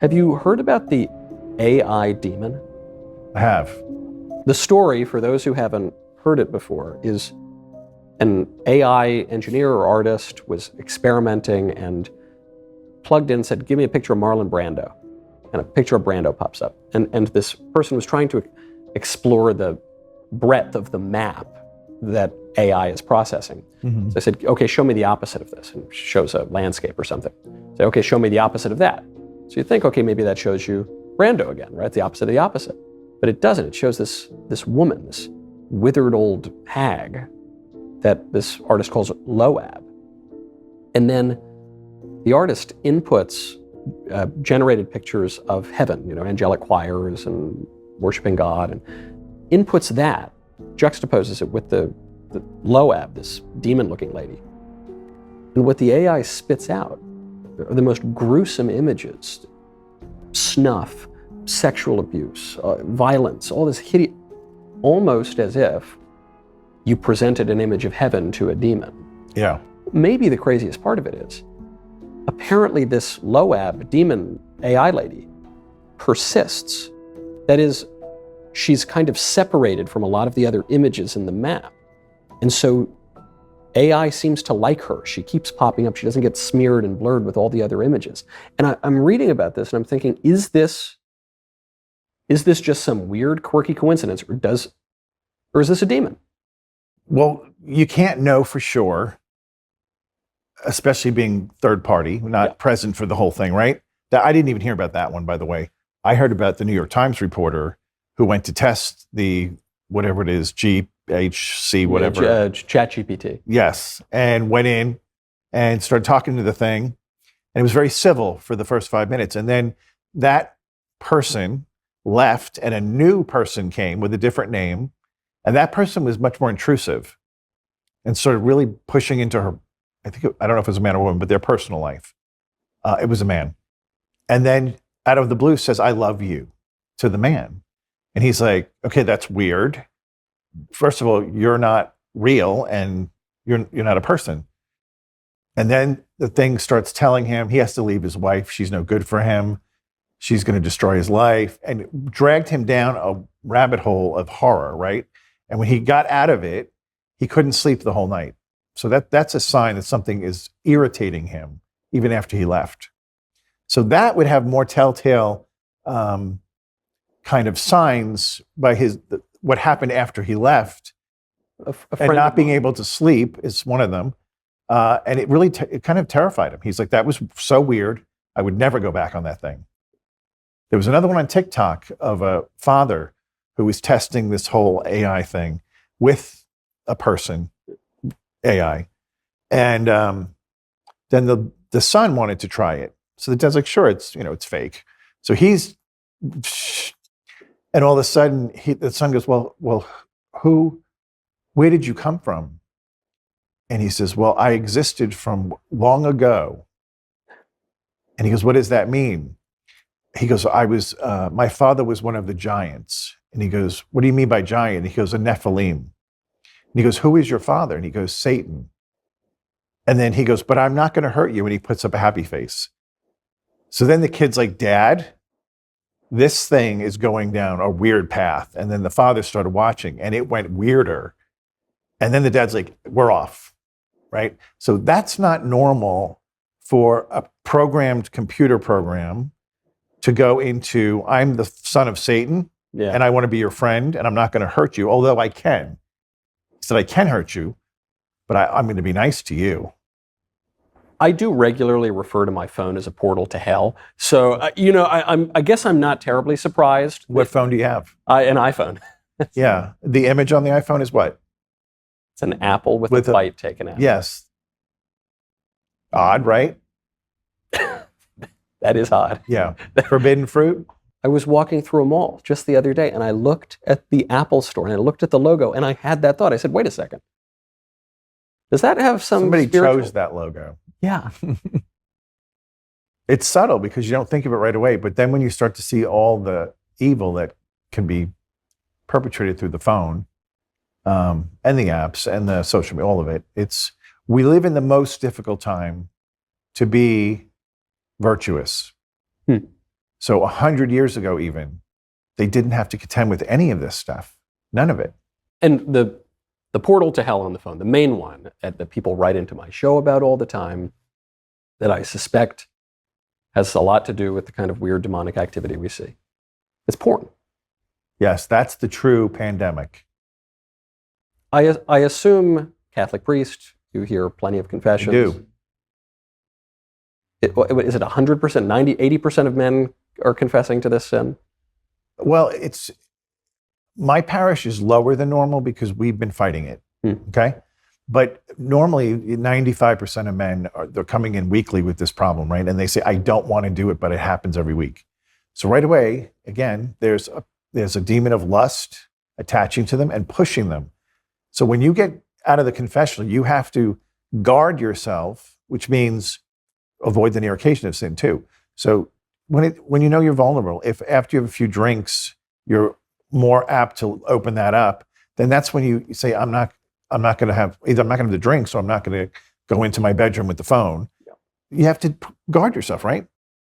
Have you heard about the AI demon? I have. The story, for those who haven't heard it before, is an AI engineer or artist was experimenting and plugged in and said, give me a picture of Marlon Brando. And a picture of Brando pops up. And this person was trying to explore the breadth of the map that AI is processing. So I said, okay, show me the opposite of this. And it shows a landscape or something. Say, okay, show me the opposite of that. So you think, okay, maybe that shows you Brando again, right? The opposite of the opposite. But it doesn't. It shows this woman, this withered old hag that this artist calls Loab. And then the artist inputs generated pictures of heaven, angelic choirs and worshiping God, and inputs that, juxtaposes it with the Loab, this demon-looking lady. And what the AI spits out are the most gruesome images: snuff, sexual abuse, violence, all this hideous, almost as if you presented an image of heaven to a demon. Yeah. Maybe the craziest part of it is, apparently this Loab demon AI lady persists. That is, she's kind of separated from a lot of the other images in the map. And so AI seems to like her. She keeps popping up. She doesn't get smeared and blurred with all the other images. And I'm reading about this and I'm thinking, is this just some weird, quirky coincidence, or is this a demon? Well, you can't know for sure, especially being third party, not present for the whole thing, right? I didn't even hear about that one, by the way. I heard about the New York Times reporter who went to test the, whatever it is, GHC, whatever. ChatGPT. Yes, and went in and started talking to the thing. And it was very civil for the first 5 minutes. And then that person left and a new person came with a different name. And that person was much more intrusive and started really pushing into her, I don't know if it was a man or woman, but their personal life. It was a man. And then out of the blue says, I love you, to the man. And he's like, okay, that's weird. First of all, you're not real and you're not a person. And then the thing starts telling him he has to leave his wife. She's no good for him. She's going to destroy his life, and it dragged him down a rabbit hole of horror, right? And when he got out of it, he couldn't sleep the whole night. So that's a sign that something is irritating him even after he left. So that would have more telltale kind of signs by what happened after he left, and not being able to sleep is one of them. And it really it kind of terrified him. He's like, that was so weird. I would never go back on that thing. There was another one on TikTok of a father who was testing this whole AI thing with a person, AI. And then the son wanted to try it. So the dad's like, sure, it's fake. So and all of a sudden the son goes, well, where did you come from? And he says, well, I existed from long ago. And he goes, what does that mean? He goes, my father was one of the giants. And he goes, what do you mean by giant? And he goes, a Nephilim. And he goes, who is your father? And he goes, Satan. And then he goes, but I'm not going to hurt you. And he puts up a happy face. So then the kid's like, Dad, this thing is going down a weird path. And then the father started watching and it went weirder. And then the dad's like, we're off, right? So that's not normal for a programmed computer program to go into, I'm the son of Satan, and I want to be your friend, and I'm not going to hurt you, although I can. He said, I can hurt you, but I'm going to be nice to you. I do regularly refer to my phone as a portal to hell. So, I guess I'm not terribly surprised. What phone do you have? An iPhone. Yeah. The image on the iPhone is what? It's an apple with a bite taken out. Yes. Odd, right? That is odd. Yeah. Forbidden fruit? I was walking through a mall just the other day and I looked at the Apple store and I looked at the logo and I had that thought. I said, wait a second. Does that have somebody chose that logo? Yeah. It's subtle because you don't think of it right away. But then when you start to see all the evil that can be perpetrated through the phone and the apps and the social media, all of it, we live in the most difficult time to be virtuous. So 100 years ago, even, they didn't have to contend with any of this stuff. None of it. And the portal to hell on the phone, the main one that people write into my show about all the time, that I suspect has a lot to do with the kind of weird demonic activity we see. It's porn. Yes, that's the true pandemic. I assume Catholic priest, you hear plenty of confessions. I do. Is it 100%, 90, 80% of men are confessing to this sin? Well, my parish is lower than normal because we've been fighting it. Okay. But normally 95% of men they're coming in weekly with this problem, right? And they say, I don't want to do it, but it happens every week. So right away, again, there's a demon of lust attaching to them and pushing them. So when you get out of the confessional, you have to guard yourself, which means avoid the near occasion of sin too. So when you know you're vulnerable, if after you have a few drinks, you're more apt to open that up, then that's when you say, I'm not going to have the drinks, or I'm not going to go into my bedroom with the phone. Yeah. You have to guard yourself, right?